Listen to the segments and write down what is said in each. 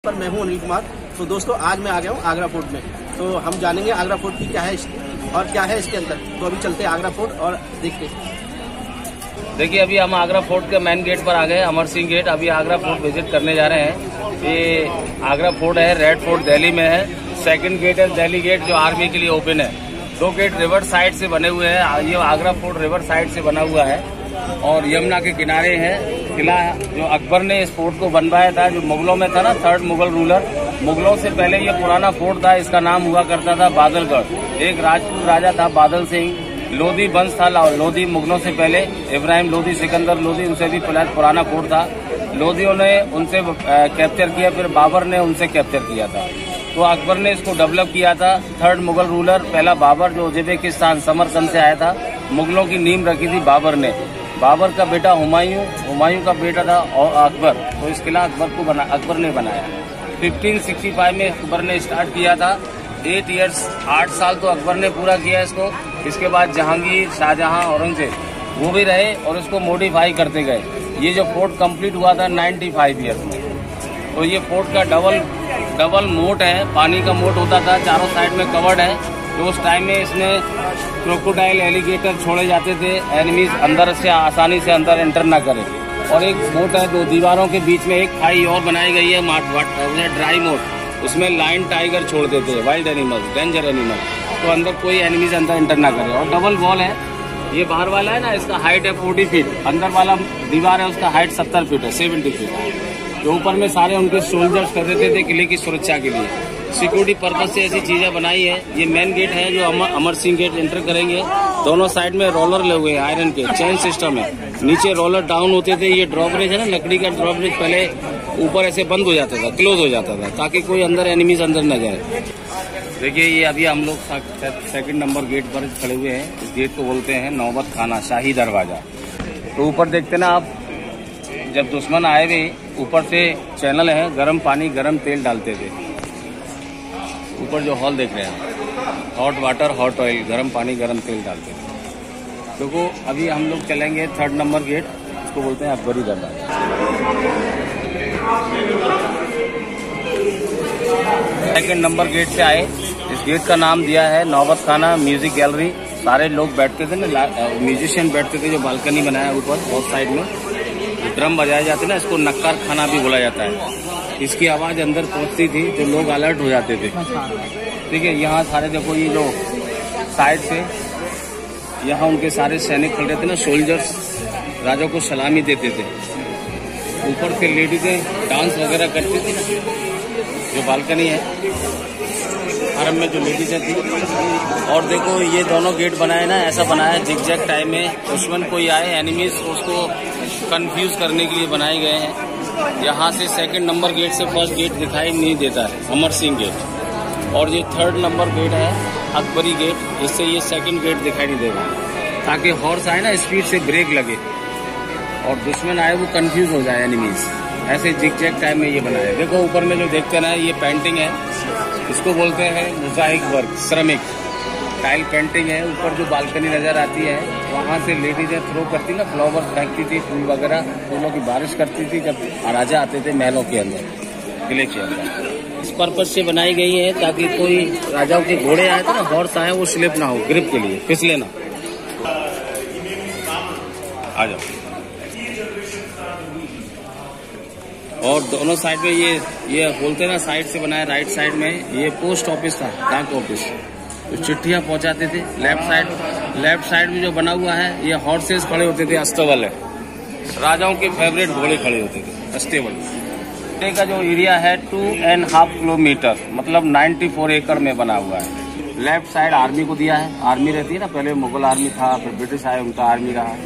पर मैं हूं अनिल कुमार। तो दोस्तों आज मैं आ गया हूं आगरा फोर्ट में। तो हम जानेंगे आगरा फोर्ट की क्या है और क्या है इसके अंदर। तो अभी चलते हैं आगरा फोर्ट और देखते हैं। देखिए अभी हम आगरा फोर्ट के मेन गेट पर आ गए, अमर सिंह गेट। अभी आगरा फोर्ट विजिट करने जा रहे हैं। ये आगरा फोर्ट है, रेड फोर्ट दिल्ली में है। सेकंड गेट है दिल्ली गेट, जो आर्मी के लिए ओपन है। 2 गेट रिवर साइड से बने हुए हैं। ये आगरा फोर्ट रिवर साइड से बना हुआ है और यमुना के किनारे है। किला जो अकबर ने इस फोर्ट को बनवाया था, जो मुगलों में था ना, 3rd मुगल रूलर। मुगलों से पहले ये पुराना फोर्ट था। इसका नाम हुआ करता था बादलगढ़। एक राजपूत राजा था बादल सिंह, लोधी वंश था। लोधी मुगलों से पहले इब्राहिम लोधी, सिकंदर लोधी, उनसे भी पुराना फोर्ट था। लोधियों ने उनसे कैप्चर किया, फिर बाबर ने उनसे कैप्चर किया था। तो अकबर ने इसको डेवलप किया था। 3rd मुगल रूलर पहला बाबर, जो उज्बेकिस्तान समरकंद से आया था। मुगलों की नींव रखी थी बाबर ने। बाबर का बेटा हुमायूं का बेटा था और अकबर। तो इस किला अकबर ने बनाया। 1565 में अकबर ने स्टार्ट किया था। 8 ईयर्स 8 साल तो अकबर ने पूरा किया इसको। इसके बाद जहांगीर, शाहजहां, औरंगजेब वो भी रहे और इसको मॉडिफाई करते गए। ये जो फोर्ट कंप्लीट हुआ था 95 ईयर्स में। तो ये फोर्ट का डबल मोट है, पानी का मोट होता था, चारों साइड में कवर्ड है। तो उस टाइम में इसमें क्रोकोडाइल, एलिगेटर छोड़े जाते थे, एनिमीज अंदर से आसानी से अंदर एंटर ना करें। और एक मोट है, 2 दीवारों के बीच में एक खाई और बनाई गई है, ड्राई मोट। उसमें लायन, टाइगर छोड़ देते हैं, वाइल्ड एनिमल, डेंजर एनिमल। तो अंदर कोई एनिमीज अंदर एंटर ना करे। और डबल वॉल है। ये बाहर वाला है ना, इसका हाइट है 40 फीट। अंदर वाला दीवार है, उसका हाइट 70 फीट है, 70 फीट। तो ऊपर में सारे उनके सोल्जर्स कर देते थे किले की सुरक्षा के लिए। सिक्योरिटी पर्पज से ऐसी चीजें बनाई है। ये मेन गेट है जो अमर सिंह गेट एंटर करेंगे। दोनों साइड में रोलर लगे हुए हैं, आयरन के, चेन सिस्टम है। नीचे रोलर डाउन होते थे। ये ड्रॉब्रिज है ना, लकड़ी का ड्रॉब्रिज, पहले ऊपर ऐसे बंद हो जाता था, क्लोज हो जाता था, ताकि कोई अंदर एनिमीज अंदर न जाए। देखिए ये अभी हम लोग 2nd नंबर गेट पर खड़े हुए हैं। इस गेट को बोलते हैं नौबत खाना, शाही दरवाजा। तो ऊपर देखते ना आप, जब दुश्मन आए हुए ऊपर से चैनल है, गर्म पानी गर्म तेल डालते थे। ऊपर जो हॉल देख रहे हैं, हॉट वाटर हॉट ऑयल, गर्म पानी गर्म तेल डालते थे। देखो अभी हम लोग चलेंगे 3rd नंबर गेट, इसको बोलते हैं अकबरी दरवाजा। 2nd नंबर गेट से आए। इस गेट का नाम दिया है नौबत खाना म्यूजिक गैलरी। सारे लोग बैठते थे ना, म्यूजिशियन बैठते थे, जो बालकनी बनाया ऊपर बहुत साइड में। ड्रम बजाए जाते ना, इसको नक्कार खाना भी बोला जाता है। इसकी आवाज अंदर पहुंचती थी, जो लोग अलर्ट हो जाते थे। ठीक है, यहाँ सारे देखो, ये जो साइड से यहाँ उनके सारे सैनिक खड़े थे ना, सोल्जर्स, राजा को सलामी देते थे। ऊपर से लेडीजें डांस वगैरह करती थी ना, जो बालकनी है हरम में, जो लेडीजें थी। और देखो ये दोनों गेट बनाए ना, ऐसा बनाया जिग-जैग टाइम में, दुश्मन कोई आए, एनिमीज, उसको कंफ्यूज करने के लिए बनाए गए हैं। यहाँ से 2nd नंबर गेट से 1st गेट दिखाई नहीं देता है, अमर सिंह गेट। और ये 3rd नंबर गेट है अकबरी गेट, इससे ये 2nd गेट दिखाई नहीं देगा, ताकि हॉर्स आए ना, स्पीड से ब्रेक लगे और दुश्मन आए वो कंफ्यूज हो जाए, एनिमीज। ऐसे जिग-जैग टाइम में ये बनाया है। देखो ऊपर में जो देखते ना, ये पेंटिंग है, इसको बोलते हैं मोज़ाइक वर्क, श्रमिक टाइल पेंटिंग है। ऊपर जो बालकनी नजर आती है, वहाँ से लेडीजें थ्रो करती ना, फ्लावर फेंकती थी, फूल वगैरह, फूलों की बारिश करती थी जब राजा आते थे महलों के अंदर, किले के अंदर। इस पर्पज से बनाई गई है ताकि कोई राजाओं के घोड़े आए थे ना, हॉर्स आए, वो स्लिप ना हो, ग्रिप के लिए, फिसले ना। आ जाओ। और दोनों साइड में ये बोलते ना, साइड से बनाया, राइट साइड में ये पोस्ट ऑफिस था, डाक ऑफिस, तो चिट्ठियां पहुंचाते थे। लेफ्ट साइड में जो बना हुआ है, ये हॉर्सेस खड़े होते थे, अस्तबल है, राजाओं के फेवरेट घोड़े खड़े होते थे, अस्तबल। का जो एरिया है 2.5 किलोमीटर, मतलब 94 एकड़ में बना हुआ है। लेफ्ट साइड आर्मी को दिया है, आर्मी रहती है ना, पहले मुगल आर्मी था, फिर ब्रिटिश आए, उनका आर्मी रहा।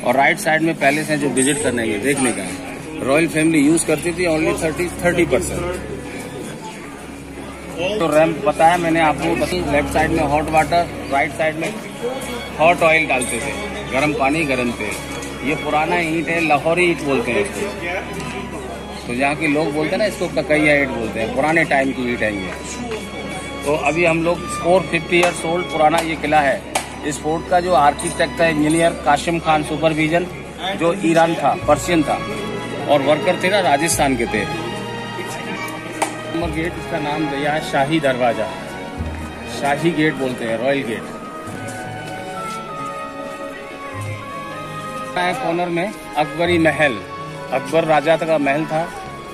और राइट साइड में पैलेस है, जो विजिट करने के, देखने का है। रॉयल फैमिली यूज करती थी, ओनली 30%। तो रैंप बताया मैंने आपको, लेफ्ट साइड में हॉट वाटर, राइट साइड में हॉट ऑयल डालते थे, गर्म पानी गर्म तेल। ये पुराना ईंट है, लाहौरी ईंट बोलते हैं इसको। तो यहाँ के लोग बोलते हैं ना, इसको ककैया ईंट बोलते हैं, पुराने टाइम की ईंट है ये। तो अभी हम लोग 450 ईयर्स ओल्ड पुराना ये किला है। इस फोर्ट का जो आर्किटेक्ट है, इंजीनियर कासिम खान सुपरविजन, जो ईरान था, पर्शियन था, और वर्कर थे ना, राजस्थान के थे। नंबर गेट, इसका नाम दिया है शाही दरवाजा, शाही गेट बोलते हैं, रॉयल गेट। कॉर्नर में अकबरी महल, अकबर राजा का महल था,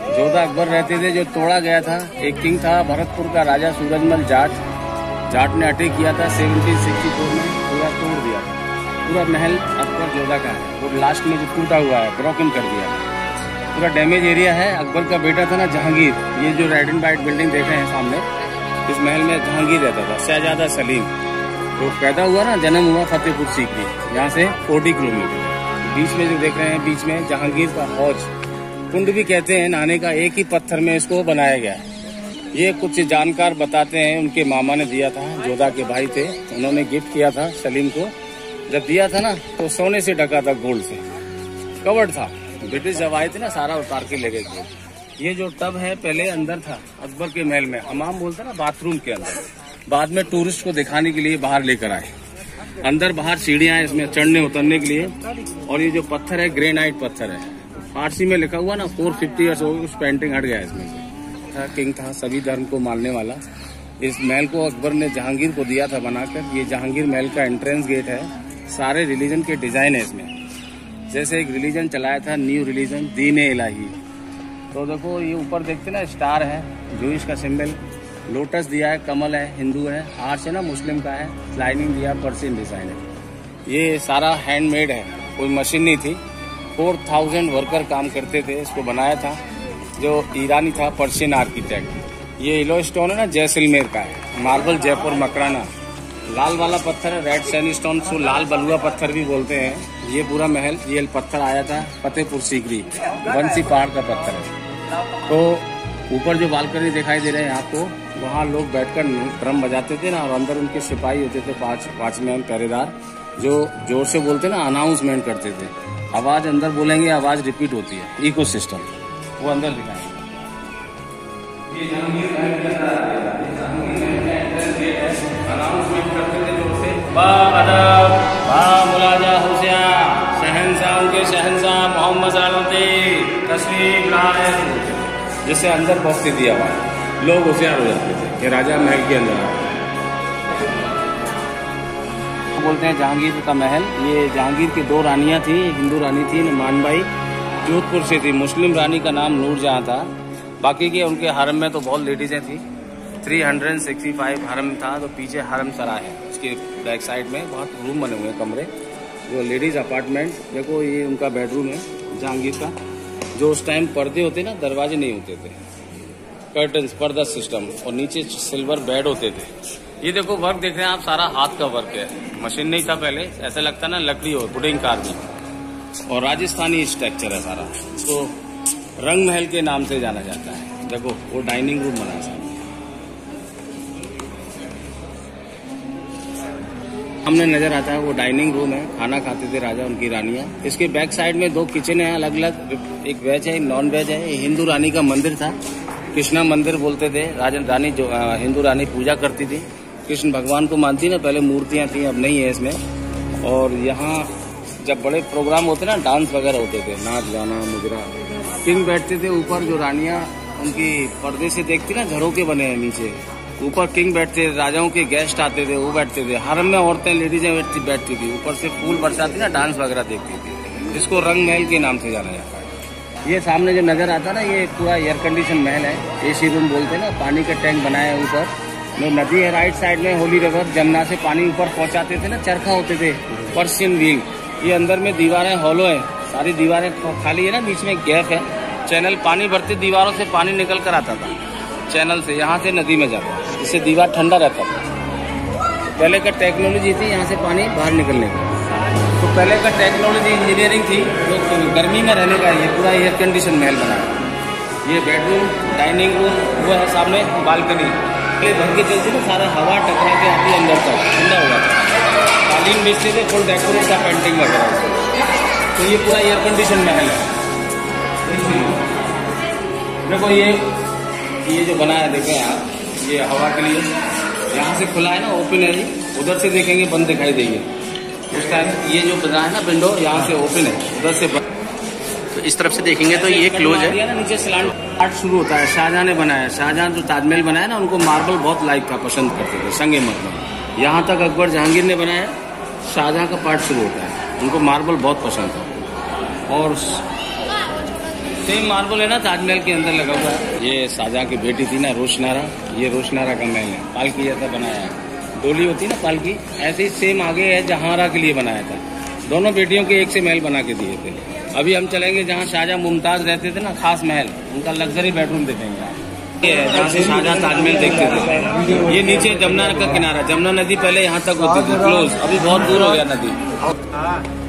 जोधा अकबर रहते थे, जो तोड़ा गया था। एक किंग था भरतपुर का राजा सूरजमल जाट, जाट ने अटैक किया था 1764 में, पूरा तोड़ दिया था। पूरा महल अकबर जोधा का है, वो लास्ट में जो टूटा हुआ है, ब्रोकन कर दिया, पूरा डैमेज एरिया है। अकबर का बेटा था ना जहांगीर, ये जो रेड एंड वाइट बिल्डिंग देख रहे हैं सामने, इस महल में जहांगीर रहता था, शहजादा सलीम। तो पैदा हुआ ना, जन्म हुआ फतेहपुर सीकरी, यहाँ से 40 किलोमीटर। बीच में जो देख रहे हैं, बीच में जहांगीर का हौज, कुंड भी कहते हैं नहाने का, एक ही पत्थर में इसको बनाया गया है। ये कुछ जानकार बताते हैं, उनके मामा ने दिया था, जोधा के भाई थे, उन्होंने गिफ्ट किया था सलीम को। जब दिया था ना तो सोने से ढका था, गोल्ड से कवर्ड था। ब्रिटिश जब आए थे ना, सारा उतार के ले गए। ये जो टब है पहले अंदर था अकबर के महल में, हमाम बोलते ना, बाथरूम के अंदर। बाद में टूरिस्ट को दिखाने के लिए बाहर लेकर आए। अंदर बाहर सीढ़ियां हैं इसमें चढ़ने उतरने के लिए। और ये जो पत्थर है ग्रेनाइट पत्थर है, फारसी में लिखा हुआ ना 450 ईयर्स हो, उस पेंटिंग हट गया इसमें से। किंग था, सभी धर्म को मानने वाला। इस महल को अकबर ने जहांगीर को दिया था बनाकर। ये जहांगीर महल का एंट्रेंस गेट है, सारे रिलीजन के डिजाइन है इसमें। जैसे एक रिलीजन चलाया था, न्यू रिलीजन, दीन-ए इलाही। तो देखो ये ऊपर देखते ना, स्टार है, जूइश का सिंबल, लोटस दिया है, कमल है, हिंदू है, आर्च है ना मुस्लिम का है, लाइनिंग दिया, पर्शियन डिजाइन है। ये सारा हैंडमेड है, कोई मशीन नहीं थी। 4000 वर्कर काम करते थे, इसको बनाया था जो ईरानी था, पर्शियन आर्किटेक्ट। ये येलो स्टोन है ना, जैसलमेर का है, मार्बल जयपुर मकराना। लाल वाला पत्थर है रेड सैंडस्टोन, को लाल बलुआ पत्थर भी बोलते हैं। ये पूरा महल, ये पत्थर आया था फतेहपुर सीकरी, बंसी पहाड़ का पत्थर है। तो ऊपर जो बालकनी दिखाई दे रहे हैं आपको, वहाँ लोग बैठकर ड्रम बजाते थे ना, और अंदर उनके सिपाही होते थे, पांच मैन पहरेदार, जो जोर से बोलते ना, अनाउंसमेंट करते थे। आवाज अंदर बोलेंगे, आवाज रिपीट होती है, इको सिस्टम, वो अंदर दिखाएंगे। अनाउंसमेंट करते थे जोर से, बा अदब, बा मुलाजा हुसैन, शहंशाह के शहंशाह मोहम्मद तस्लीम लाए, जिससे अंदर पहुंचती थी आवाज, लोग होशियार हो जाते थे कि राजा महल के अंदर आ। बोलते हैं जहांगीर का महल। ये जहांगीर की 2 रानियां थी, हिंदू रानी थी मानबाई, जोधपुर से थी, मुस्लिम रानी का नाम नूरजहां था। बाकी के उनके हरम में तो बहुत लेडीजें थी। 365 हरम था। तो पीछे हरम सराय है, उसके बैक साइड में बहुत रूम बने हुए हैं, कमरे, जो लेडीज अपार्टमेंट। देखो ये उनका बेडरूम है जहांगीर का। जो उस टाइम पर्दे होते ना, दरवाजे नहीं होते थे, कर्टन्स, पर्दा सिस्टम, और नीचे सिल्वर बेड होते थे। ये देखो वर्क देख रहे हैं आप, सारा हाथ का वर्क है, मशीन नहीं था पहले, ऐसा लगता ना लकड़ी हो, वुडन कार्विंग, और राजस्थानी स्ट्रक्चर है सारा। तो रंग महल के नाम से जाना जाता है। देखो वो डाइनिंग रूम बना है, सामने नजर आता है, वो डाइनिंग रूम है, खाना खाते थे राजा, उनकी रानियां। इसके बैक साइड में 2 किचन है अलग अलग, एक वेज है, एक नॉन वेज है। हिंदू रानी का मंदिर था, कृष्णा मंदिर बोलते थे। रानी जो हिंदू रानी पूजा करती थी, कृष्ण भगवान को मानती ना, पहले मूर्तियां थी, अब नहीं है इसमें। और यहाँ जब बड़े प्रोग्राम होते ना, डांस वगैरह होते थे, नाच गाना मुजरा। किंग बैठते थे ऊपर, जो रानियां उनकी पर्दे से देखती ना, घरों के बने हैं नीचे, ऊपर किंग बैठते, राजाओं के गेस्ट आते थे, वो बैठते थे। हरम में औरतें, लेडीजें बैठती थी, ऊपर से फूल बरसाती ना, डांस वगैरह देखती थी, जिसको रंग महल के नाम से जाना जाता है। ये सामने जो नजर आता ना, ये पूरा एयर कंडीशन महल है, एसी रूम बोलते हैं ना। पानी का टैंक बनाया है ऊपर, जो नदी है राइट साइड में, होली रिवर, जमुना से पानी ऊपर पहुंचाते थे ना, चरखा होते थे, पर्शियन विंग। ये अंदर में दीवारें हॉलो है, सारी दीवारें खाली है ना, बीच में गैप है, चैनल, पानी भरते दीवारों से पानी निकल कर आता था चैनल से, यहाँ से नदी में जाता, इससे दीवार ठंडा रहता था। पहले का टेक्नोलॉजी थी यहाँ से पानी बाहर निकलने का। तो पहले का टेक्नोलॉजी इंजीनियरिंग थी, जो गर्मी में रहने का। ये पूरा एयर कंडीशन महल बना है। ये बेडरूम, डाइनिंग रूम, वो है सामने बालकनी। पहले भर के चलती ना, सारा हवा टकरा के आती अंदर तक, ठंडा हो जाता। कालीन बेचते थे, फुल डेकोरेट का, पेंटिंग वगैरह। तो ये पूरा एयर कंडीशन महल है। देखो ये जो बना है, देखें आप, ये हवा के लिए, यहाँ से खुला है ना, ओपन है, उधर से देखेंगे बंद दिखाई देंगे। उस टाइम ये जो बना है ना विंडो, यहाँ से ओपन है, उधर से बंद। तो इस तरफ से देखेंगे तो ये क्लोज है ना, नीचे स्लांट पार्ट शुरू होता है। शाहजहां ने बनाया, शाहजहां जो ताजमहल बनाया ना, उनको मार्बल बहुत लाइक था, पसंद करते थे, संगे मरमर। यहाँ तक अकबर जहांगीर ने बनाया, शाहजहां का पार्ट शुरू होता है, उनको मार्बल बहुत पसंद था। और सेम मार्बल है ना ताजमहल के अंदर लगा हुआ है। ये शाहजहां की बेटी थी ना रोशनारा, ये रोशनारा का महल है, पालकी जैसा बनाया है, डोली होती ना पालकी, ऐसे ही सेम आगे है जहांरा के लिए बनाया था। दोनों बेटियों के एक से महल बना के दिए थे। अभी हम चलेंगे जहाँ शाहजहां मुमताज रहते थे ना, खास महल, उनका लग्जरी बेडरूम देखेंगे आप। ये जहाँ से शाहजहां ताजमहल देखते थे। ये नीचे जमुना का किनारा, जमुना नदी पहले यहाँ तक होती थी क्लोज, अभी बहुत दूर हो गया नदी।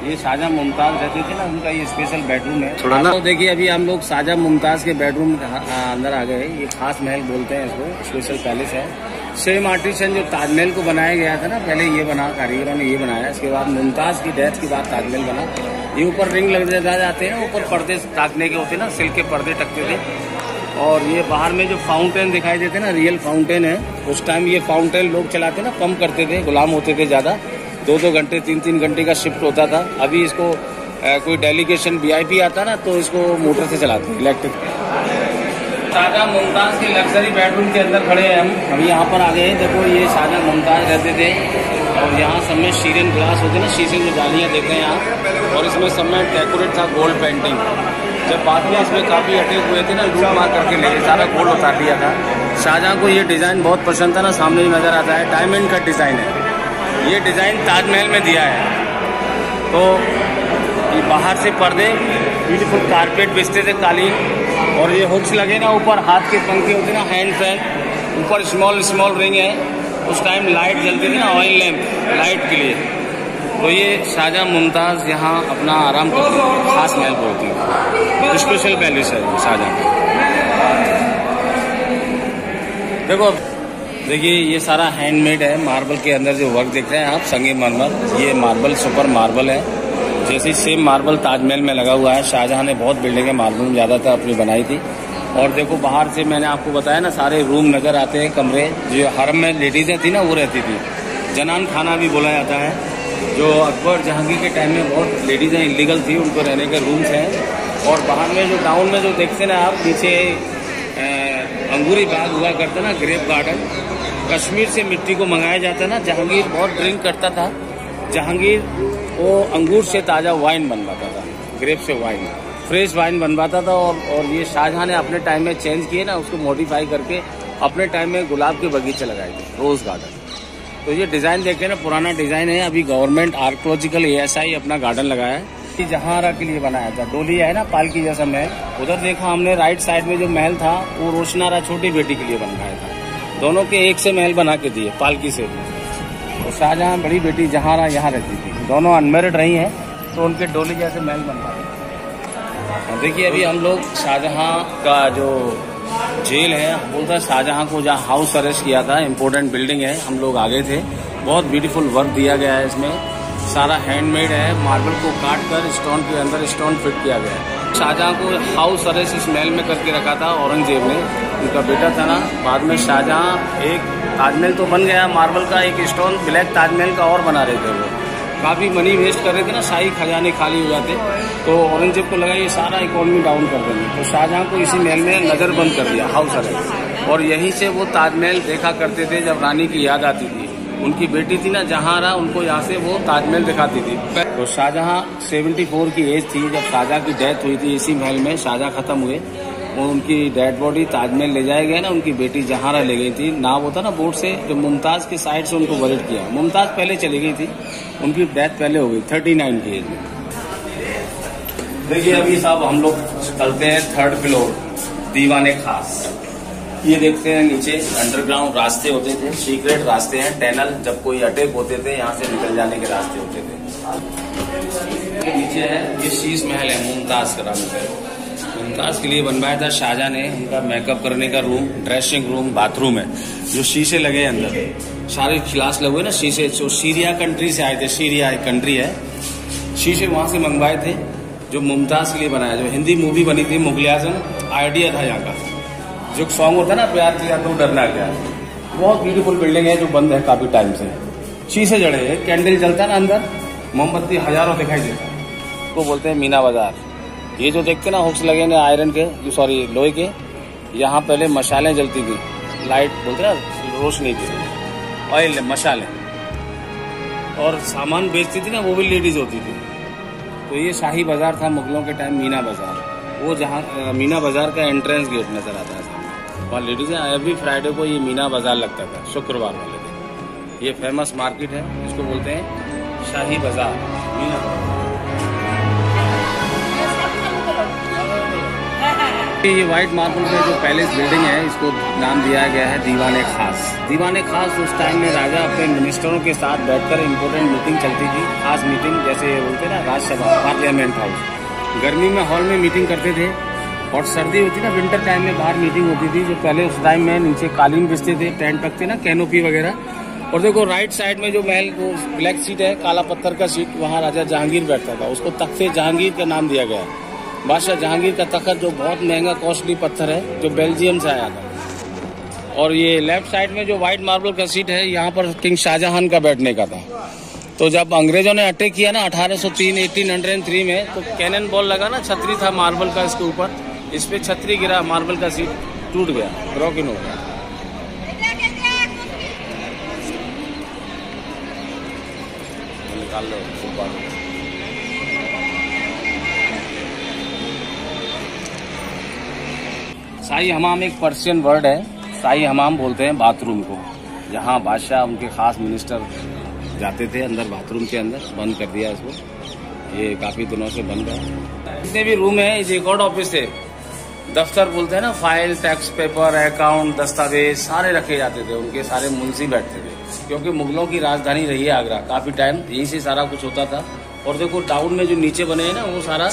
ये शाहजहां मुमताज रहते थे ना, उनका ये स्पेशल बेडरूम है थोड़ा ना। तो देखिए अभी हम लोग शाहजहां मुमताज के बेडरूम अंदर आ गए। ये खास महल बोलते हैं इसको, स्पेशल पैलेस है। सेम आर्टिशन जो ताजमहल को बनाया गया था ना, पहले ये बना, कारीगरों ने ये बनाया, इसके बाद मुमताज की डेथ के बाद ताजमहल बना। ये ऊपर रिंग लग जाते हैं, ऊपर पर्दे टाकने के होते ना, सिल्क के पर्दे टकते थे। और ये बाहर में जो फाउंटेन दिखाई देते ना, रियल फाउंटेन है। उस टाइम ये फाउंटेन लोग चलाते ना, पंप करते थे, गुलाम होते थे ज्यादा, 2-2 घंटे 3-3 घंटे का शिफ्ट होता था। अभी इसको कोई डेलीगेशन VIP आता ना, तो इसको मोटर से चलाते हैं, इलेक्ट्रिक। शाहजहां मुमताज के लग्जरी बेडरूम के अंदर खड़े हैं हम। अभी यहाँ पर आ गए हैं, देखो ये शाहजहां मुमताज रहते थे। और यहाँ सब में शीरन ग्लास होते ना, शीशे की जालियाँ देख रहे हैं यहाँ। और इसमें सब में डेकोरेट था गोल्ड पेंटिंग। जब बाद में इसमें काफी अटैक हुए थे ना, लूट मार करके ले गए, सारा गोल्ड उतार दिया था। शाहजहां को ये डिजाइन बहुत पसंद था ना, सामने ही नजर आता है, डायमंड का डिजाइन है। ये डिजाइन ताजमहल में दिया है। तो ये बाहर से पर्दे, ब्यूटीफुल कारपेट बिछते थे, कालीन। और ये हुक्स लगे ना, ऊपर हाथ के पंखे होते ना, हैंड फैन, ऊपर स्मॉल रिंग है। उस टाइम लाइट जलती थी ना, ऑयल लैंप लाइट के लिए। तो ये शाहजहां मुमताज यहाँ अपना आराम करते थे, खास महल बोलते हैं, स्पेशल पैलेस है शाहजहां। देखिए ये सारा हैंडमेड है, मार्बल के अंदर जो वर्क देख रहे हैं आप, संगे मरमर, ये मार्बल सुपर मार्बल है। जैसे सेम मार्बल ताजमहल में लगा हुआ है। शाहजहां ने बहुत बिल्डिंगें मार्बल में ज़्यादातर अपनी बनाई थी। और देखो बाहर से मैंने आपको बताया ना, सारे रूम नजर आते हैं, कमरे। जो हरम में लेडीजें थी ना, वो रहती थी, जनान खाना भी बोला जाता है। जो अकबर जहांगीर के टाइम में बहुत लेडीजें इलीगल थी, उनको रहने के रूम्स हैं। और बाहर में जो टाउन में जो देखते ना आप, पीछे अंगूरी बाग हुआ करता ना, ग्रेप गार्डन, कश्मीर से मिट्टी को मंगाया जाता ना। जहांगीर बहुत ड्रिंक करता था। जहांगीर वो अंगूर से ताज़ा वाइन बनवाता था, ग्रेप से वाइन, फ्रेश वाइन बनवाता था। और ये शाहजहां ने अपने टाइम में चेंज किए ना, उसको मॉडिफाई करके अपने टाइम में गुलाब के बगीचे लगाए थे, रोज गार्डन। तो ये डिज़ाइन देखे ना, पुराना डिज़ाइन है। अभी गवर्नमेंट आर्कोलॉजिकल ASI अपना गार्डन लगाया है। जहांरा के लिए बनाया था, डोली है ना, पालकी जैसा महल। उधर देखा हमने राइट साइड में जो महल था, वो रोशनारा छोटी बेटी के लिए बनवाया था। दोनों के एक से महल बना के दिए, पालकी से। तो शाहजहां बड़ी बेटी जहांरा यहाँ रहती थी, दोनों अनमेरिड रही हैं, तो उनके डोली जैसे महल बनवाए। देखिए अभी हम लोग शाहजहां का जो जेल है, बोलता शाहजहां को जहाँ हाउस अरेस्ट किया था, इम्पोर्टेंट बिल्डिंग है, हम लोग आ गए थे। बहुत ब्यूटीफुल वर्क दिया गया है इसमें, सारा हैंडमेड है। मार्बल को काट कर स्टोन के अंदर स्टोन फिट किया गया है। शाहजहां को हाउस अरेस्ट इस महल में करके रखा था औरंगजेब ने, उनका बेटा था ना। बाद में शाहजहां एक ताजमहल तो बन गया मार्बल का, एक स्टोन ब्लैक ताजमहल का और बना रहे थे। वो काफ़ी मनी वेस्ट कर रहे थे ना, शाही खजाने खाली हो जाते। तो औरंगजेब को लगा ये सारा इकोनॉमी डाउन कर देंगे, तो शाहजहां को इसी महल में नज़रबंद कर दिया, हाउस अरेस्ट। और यहीं से वो ताजमहल देखा करते थे जब रानी की याद आती थी। उनकी बेटी थी ना जहांरा, उनको यहाँ से वो ताजमहल दिखाती थी। तो शाहजहां 74 की एज थी जब शाहजहां की डेथ हुई थी। इसी महल में शाहजहां खत्म हुए, वो उनकी डेड बॉडी ताजमहल ले जाया गया ना, उनकी बेटी जहांरा ले गई थी। नाव होता ना बोट से, जो मुमताज के साइड से उनको विजिट किया। मुमताज पहले चली गई थी, उनकी डेथ पहले हो गई 39 की एज में। देखिए अभी साहब हम लोग चलते हैं 3rd फ्लोर, दीवाने खास। ये देखते हैं नीचे अंडरग्राउंड रास्ते होते थे, सीक्रेट रास्ते हैं, टनल। जब कोई अटैक होते थे, यहाँ से निकल जाने के रास्ते होते थे। नीचे है ये शीश महल है, मुमताज का नाम है। मुमताज के लिए बनवाया था शाहजहां ने। उनका मेकअप करने का रूम, ड्रेसिंग रूम, बाथरूम है, जो शीशे लगे अंदर, सारे खिलास लगे हुए ना शीशे। जो सीरिया कंट्री से आए थे, सीरिया एक कंट्री है, शीशे वहां से मंगवाए थे, जो मुमताज के लिए बनाया। जो हिंदी मूवी बनी थी मुगल आजम, आइडिया था यहाँ का। जो सॉन्ग होता है ना, प्यार किया तो डरना क्या। बहुत ब्यूटीफुल बिल्डिंग है जो बंद है काफी टाइम से। शीशे जड़े हैं, कैंडल जलता है ना अंदर, मोमबत्ती हजारों दिखाई देता है। इसको बोलते हैं मीना बाजार। ये जो देखते ना हुक्स लगे ना आयरन के, सॉरी लोहे के, यहाँ पहले मशालें जलती थी, लाइट बोलते ना रोशनी की, ऑयल मशालें, और सामान बेचती थी ना वो भी लेडीज होती थी। तो ये शाही बाजार था मुगलों के टाइम, मीना बाजार। वो जहाँ मीना बाजार का एंट्रेंस गेट नजर आता है सामने, वहाँ लेडीज है। एवरी फ्राइडे को ये मीना बाजार लगता था, शुक्रवार वाले दिन। ये फेमस मार्केट है, इसको बोलते हैं शाही बाजार, मीना बाजार। ये व्हाइट मार्बल में जो पैलेस बिल्डिंग है, इसको नाम दिया गया है दीवाने खास। दीवाने खास उस टाइम में राजा अपने मिनिस्टरों के साथ बैठकर इम्पोर्टेंट मीटिंग चलती थी, खास मीटिंग, जैसे बोलते ना राज्यसभा, पार्लियामेंट हाउस। गर्मी में हॉल में मीटिंग करते थे, और सर्दी होती ना विंटर टाइम में बाहर मीटिंग होती थी। जो पहले उस टाइम में नीचे कालीन बिछते थे, टेंट पकते ना, कैनोपी वगैरह। और देखो राइट साइड में जो महल को ब्लैक सीट है, काला पत्थर का सीट, वहाँ राजा जहांगीर बैठता था। उसको तख्ते जहांगीर का नाम दिया गया है। बादशाह जहांगीर का तख्त जो बहुत महंगा कॉस्टली पत्थर है, जो बेल्जियम से आया था। और ये लेफ्ट साइड में जो व्हाइट मार्बल का सीट है, यहाँ पर किंग शाहजहां का बैठने का था। तो जब अंग्रेजों ने अटैक किया ना 1803 में, तो कैनन बॉल लगा ना, छतरी था मार्बल का इसके ऊपर, इस पे छतरी गिरा, मार्बल का सीट टूट गया, ब्रोकन हो गया। निकाल लो शाही हमाम एक पर्शियन वर्ड है। शाही हमाम बोलते हैं बाथरूम को, जहाँ बादशाह उनके खास मिनिस्टर जाते थे अंदर, बाथरूम के अंदर। बंद कर दिया इसको, ये काफी दिनों से बंद है। जितने भी रूम है, रिकॉर्ड ऑफिस है, दफ्तर बोलते हैं ना, फाइल, टैक्स पेपर, अकाउंट, दस्तावेज सारे रखे जाते थे। उनके सारे मुंशी बैठते थे, क्योंकि मुगलों की राजधानी रही है आगरा काफी टाइम, यहीं से सारा कुछ होता था। और देखो टाउन में जो नीचे बने हैं ना, वो सारा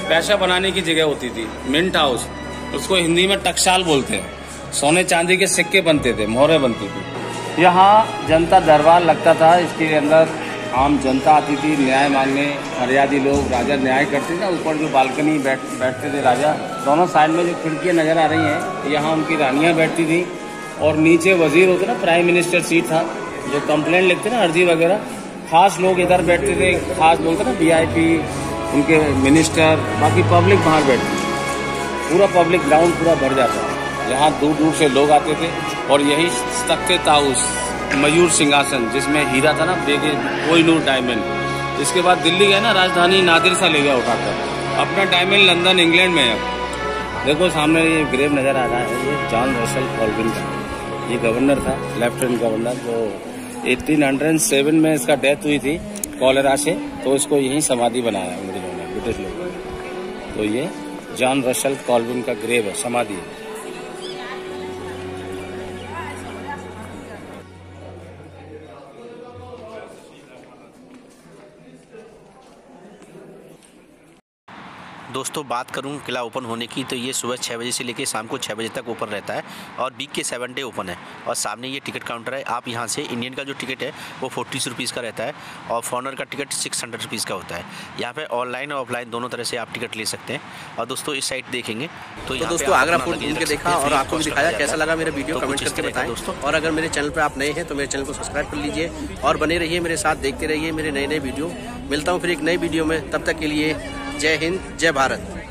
पैसा बनाने की जगह होती थी, मिंट हाउस, उसको हिंदी में टकसाल बोलते हैं। सोने चांदी के सिक्के बनते थे, मोहरें बनती थी। यहाँ जनता दरबार लगता था, इसके अंदर आम जनता आती थी न्याय मांगने, मर्यादी लोग, राजा न्याय करते थे ना। ऊपर जो बालकनी बैठते थे राजा, दोनों साइड में जो खिड़कियाँ नजर आ रही हैं, यहाँ उनकी रानियाँ बैठती थी। और नीचे वजीर होते ना, प्राइम मिनिस्टर सीट था, जो कंप्लेंट लिखते ना, अर्जी वगैरह, खास लोग इधर बैठते थे, खास बोलते ना VIP, उनके मिनिस्टर, बाकी पब्लिक बाहर बैठती थी। पूरा पब्लिक ग्राउंड पूरा भर जाता है, यहाँ दूर दूर से लोग आते थे। और यही तख्ते ताउस, मयूर सिंहासन, जिसमें हीरा था ना, कोहिनूर डायमंड। इसके बाद दिल्ली गए ना, राजधानी नादिर सा ले गया उठाकर, अपना डायमंड लंदन इंग्लैंड में है। देखो सामने ये ग्रेव नजर आ रहा है, ये जॉन रसल कॉल्विन का, ये गवर्नर था, लेफ्टिनेंट गवर्नर, जो 1807 में इसका डेथ हुई थी कॉलेरा से। तो इसको यहीं समाधि बनाया उन दिनों में ब्रिटिश लोगों ने। तो ये जॉन रसल कॉल्विन का ग्रेव है, समाधि है। दोस्तों बात करूं किला ओपन होने की, तो ये सुबह 6 बजे से लेकर शाम को 6 बजे तक ओपन रहता है, और वीक के 7 डे ओपन है। और सामने ये टिकट काउंटर है। आप यहां से इंडियन का जो टिकट है वो 40 रुपीज़ का रहता है, और फॉरनर का टिकट 600 रुपीज़ का होता है। यहाँ पे ऑनलाइन और ऑफलाइन दोनों तरह से आप टिकट ले सकते हैं। और दोस्तों इस साइड देखेंगे तो दोस्तों आगरा फोर्ट घूम के देखा, और आपको भी दिखाया। कैसा लगा मेरा वीडियो कमेंट करके बताएं दोस्तों। और अगर मेरे चैनल पर आप नए हैं तो मेरे चैनल को सब्सक्राइब कर लीजिए, और बने रहिए मेरे साथ, देखते रहिए मेरे नए वीडियो। मिलता हूँ फिर एक नई वीडियो में, तब तक के लिए जय हिंद, जय भारत।